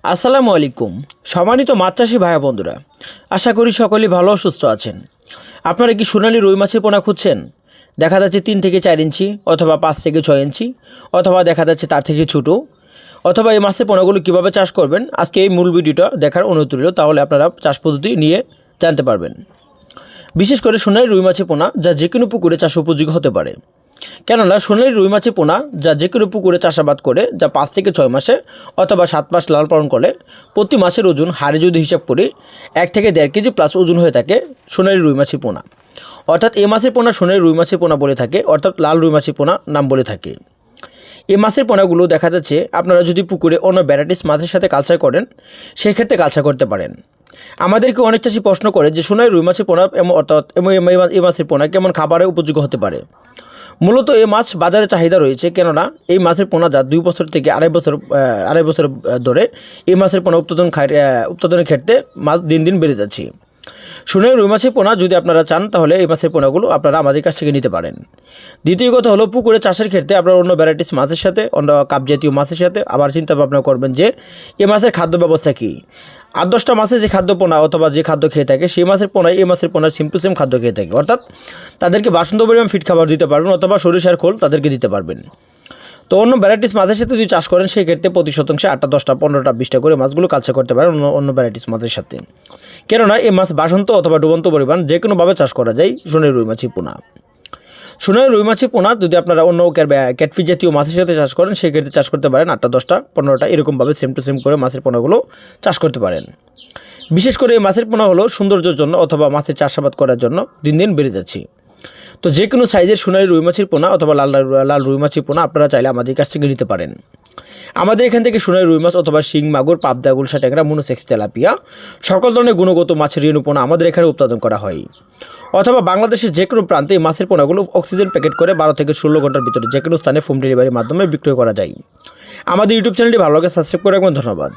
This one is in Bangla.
আসসালামু আলাইকুম। সম্মানিত মাছ চাষি ভাইয়া বন্ধুরা, আশা করি সকলেই ভালো ও সুস্থ আছেন। আপনারা কি সোনালী রুই মাছের পোনা খুঁজছেন? দেখা যাচ্ছে 3 থেকে 4 ইঞ্চি অথবা 5 থেকে 6 ইঞ্চি অথবা দেখা যাচ্ছে তার থেকে ছোটো, অথবা এই মাছের পোনাগুলো কীভাবে চাষ করবেন আজকে এই মূল ভিডিওটা দেখার অনুরোধ রইল, তাহলে আপনারা চাষ পদ্ধতি নিয়ে জানতে পারবেন। বিশেষ করে সোনালী রুই মাছের পোনা যা যে কোনো পুকুরে চাষ উপযোগী হতে পারে। কেননা সোনালী রুই মাছের পোনা যা যে কোনো পুকুরে চাষাবাদ করে যা 5 থেকে 6 মাসে অথবা 7 মাস লালন পালন করে প্রতি মাসের ওজন হারে যদি হিসাব করি 1 থেকে 1.5 কেজি প্লাস ওজন হয়ে থাকে সোনালী রুই মাছের পোনা। অর্থাৎ এই মাছের পোনা সোনালী রুই মাছের পোনা বলে থাকে, অর্থাৎ লাল রুই মাছের পোনা নাম বলে থাকে। এই মাছের পোনাগুলো দেখা যাচ্ছে আপনারা যদি পুকুরে অন্য ভ্যারাইটিস মাছের সাথে কালচার করেন সেই ক্ষেত্রে কালচার করতে পারেন। আমাদেরকে অনেক চাষি প্রশ্ন করে যে সোনালী রুই মাছের পোনা অর্থাৎ এই মাছের পোনা কেমন খাবারের উপযোগী হতে পারে। মূলত এই মাছ বাজারে চাহিদা রয়েছে, কেননা এই মাছের পোনা যা 2 বছর থেকে আড়াই বছর ধরে এই মাছের পোনা উৎপাদনের ক্ষেত্রে মাছ দিন দিন বেড়ে যাচ্ছে। সোনালী রুই মাছের পোনা যদি আপনারা চান তাহলে এই মাছের পোনাগুলো আপনারা আমাদের কাছ থেকে নিতে পারেন। দ্বিতীয় কথা হলো, পুকুরে চাষের ক্ষেত্রে আপনারা অন্য ভ্যারাইটিস মাছের সাথে অন্য কাপ জাতীয় মাছের সাথে আবার চিন্তা ভাবনা করবেন যে এই মাছের খাদ্য ব্যবস্থা কী। 8-10টা মাছের যে খাদ্য পোনা অথবা যে খাদ্য খেয়ে থাকে সেই মাছের পোনায় এই মাছের পোনার সেম টু সেম খাদ্য খেয়ে থাকে, অর্থাৎ তাদেরকে বাসন্ত পরিমাণ ফিট খাবার দিতে পারবেন অথবা সরিষার খোল তাদেরকে দিতে পারবেন। তো অন্য ভ্যারাইটিস মাছের সাথে যদি চাষ করেন সেই ক্ষেত্রে প্রতি শতাংশে 8টা 10টা 15টা 20টা করে মাছগুলো কালচার করতে পারেন অন্য ভ্যারাইটিস মাছের সাথে। কেননা এই মাছ বাসন্ত অথবা ডুবন্ত পরিমাণ যে কোনোভাবে চাষ করা যায় সোনালী রুই মাছের পোনা। সোনালী রুই মাছের পোনা যদি আপনারা অন্য ক্যাটফিশ জাতীয় মাছের সাথে চাষ করেন সেই ক্ষেত্রে চাষ করতে পারেন 8টা 10টা 15টা এরকমভাবে সেম টু সেম করে মাছের পোনাগুলো চাষ করতে পারেন। বিশেষ করে এই মাছের পোনা হলো সৌন্দর্যের জন্য অথবা মাছের চাষাবাদ করার জন্য দিন দিন বেড়ে যাচ্ছে। তো যে কোনো সাইজের সোনালী রুই মাছের পোনা অথবা লাল রুই মাছের পোনা আপনারা চাইলে আমাদের কাছ থেকে নিতে পারেন। আমাদের এখান থেকে সোনালী রুই মাছ অথবা শিং মাগুর পাবদা গুলশা ট্যাংরা মনোসেক্স তেলাপিয়া সকল ধরনের গুণগত মাছের রেণু পোনা আমাদের এখানে উৎপাদন করা হয়। অথবা বাংলাদেশের যে কোনো প্রান্তে এই মাছের পোনাগুলো অক্সিজেন প্যাকেট করে 12 থেকে 16 ঘন্টার ভিতরে যে কোনো স্থানে হোম ডেলিভারির মাধ্যমে বিক্রয় করা যায়। আমাদের ইউটিউব চ্যানেলটি ভালো লাগে সাবস্ক্রাইব করে রাখবেন। ধন্যবাদ।